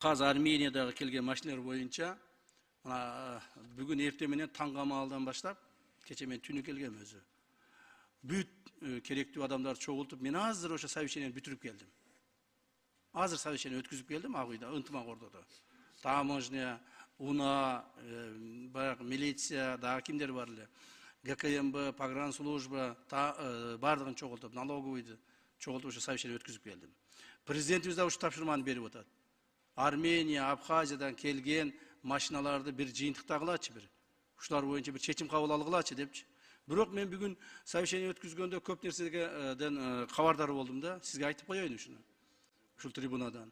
Қазір Армениядағы келген машиналар бойынша бүгін ертеменен таңғамалдан баштап, кеше мен түні келгем өзі. Бүт керектүү адамдар чогултуп, мен азыр ошо совещаниени бүтүрүп келдим. Азыр совещание өткүзүп келдим Агыйда, ынтымак ордодо. Таможня, УНА, баягы милиция, дагы кимдер бар эле. ГКМБ, погранслужба, бардыгын чогултуп, налоговыйды чогултуп ошо совещание өткүзүп келдим. Президентибиз да ушу тапшырманы берип атат. Армения, Абхазиядан келген машиналарды бир жыйынтыктагылачы бир. Ушулар боюнча бир чечим кабыл алгылачы депчи. Бирок мен бүгүн совещание өткүзгөндө көп нерседен кабардар болдум да, сизге айтып коеюн ушуну. Ушул трибунадан.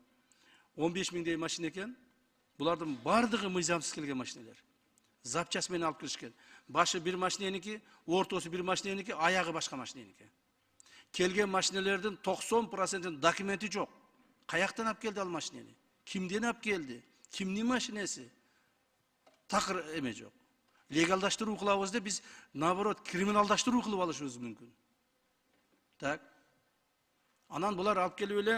15 миңдей машина экен. Булардын бардыгы мыйзамсыз келген машиналар. Запчас менен алып келишкен. Башы бир машиненики, ортосу бир машиненики, аягы башка машиненики. Келген машиналардын 90% документи жок. Каяктан алып келди ал машинени? Кимден алып келди? Кимдин машинеси? Такыр эме жок. Легалдаштыруу кылабыз деп биз наоборот криминалдаштыруу кылып алышыбыз мүмкүн. Так. Анан булар алып келип эле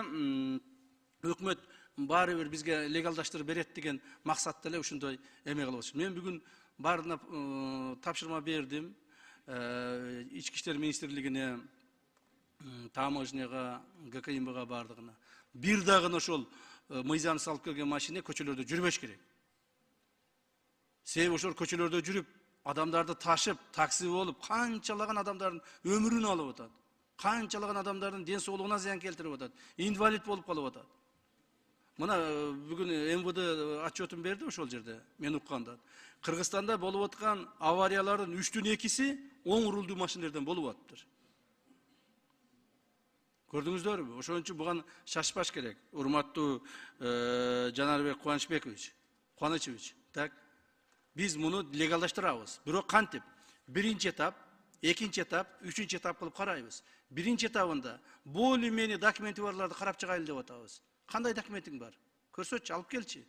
өкмөт баары бир бизге легалдаштырып берет деген максатта эле ушундай эме кылып атышат. Мен бүгүн баарына тапшырма бердим. Ички иштер министрлигине, таможняга, ГКМБга бардыгына. Бир дагы ошол мыйзамсыз алып келген машина көчөлөрдө жүрбөш керек. Себеби ошол көчөлөрдө жүрүп, адамдарды ташып, такси болуп, канчалаган адамдардын өмүрүн алып атат. Канчалаган адамдардын ден соолугуна зыян келтирип атат. Инвалид болуп калып атат. Мына бүгүн МВД отчетун берди ошол жерде, мен укканда. Кыргызстанда болуп аткан авариялардын 3-төн 2-си оң рулдуу машиналардан болуп атыптыр. Көрдүңүздөрбү? Ошон үчүн буга шашпаш керек. Урматтуу Жанарбек Кубанычевич, так? Биз муну легалдаштырабыз. Бирок кантип? Биринчи этап, экинчи этап, үчүнчү этап кылып карайбыз. Биринчи этабында более-менее документи барларды карап чыгайлы деп атабыз. Кандай документиң бар? Көрсөтчү, алып келчи.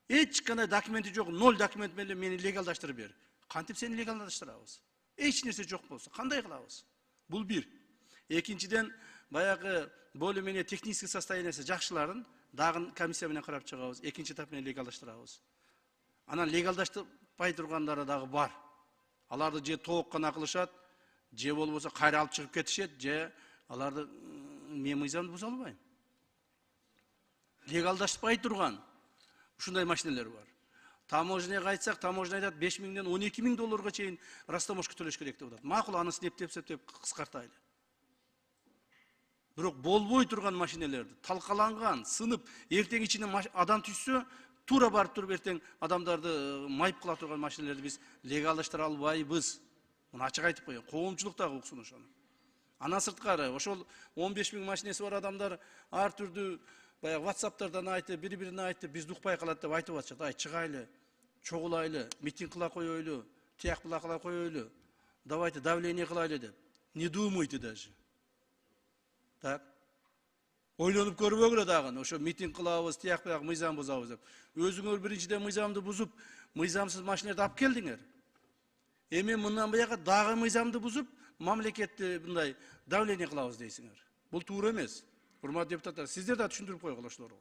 Эч кандай документи жок, 0 документ менен мени легалдаштырып бер. Кантип сени легалдаштырабыз? Эч нерсе жок болсо, кандай кылабыз? Бул бир. Экинчиден, баягы более-менее технический состояниясы жакшыларын дагы комиссия менен карап чыгабыз. Экинчи этап менен легалдаштырабыз. Анан легалдаштырбай тургандары дагы бар. Аларды же тоок гана кылышат, же болбосо кайра алып чыгып кетишет, же аларды мен мыйзамды буза албайм. Легалдаштырбай турган ушундай машиналар бар. Таможняга айтсак, таможня айтат 5 миңден 12 миң долларга чейин растаможка төлөш керек деп атат. Макул, аны септеп кыскартайлы. Бирок болбой турган машиналарды талкаланган, сынып, эртең ичинен адам түшсө, тура барып туруп эртең адамдарды майып кыла турган машиналарды биз легалдаштыра албайбыз. Муну ачык айтып коеюн. Коомчулук дагы уксун ошону. Андан сырткары, ошол 15 миң машинеси бар адамдар ар түрдүү баягы WhatsApp'тардан айтып, бири-бирине айтып, бизди укпай калат деп айтып атышат. Ай, чыгайлы, чогулайлы, митинг кыла коелу, тияк була кыла коелу. Давайте давление кылайлы деп. Не думайте даже. Так. Ойлонуп көрбөгүлө дагы, ошо митинг кылабыз, тияк буяк мыйзам бузабыз деп. Өзүңөр биринчиден мыйзамды бузуп, мыйзамсыз машиналарды алып келдиңер. Эми мындан буяка дагы мыйзамды бузуп, мамлекетти мындай давление кылабыз дейсиңер. Бул туура эмес. Урматтуу депутаттар, сиздер да түшүндүрүп койгула ошолорго.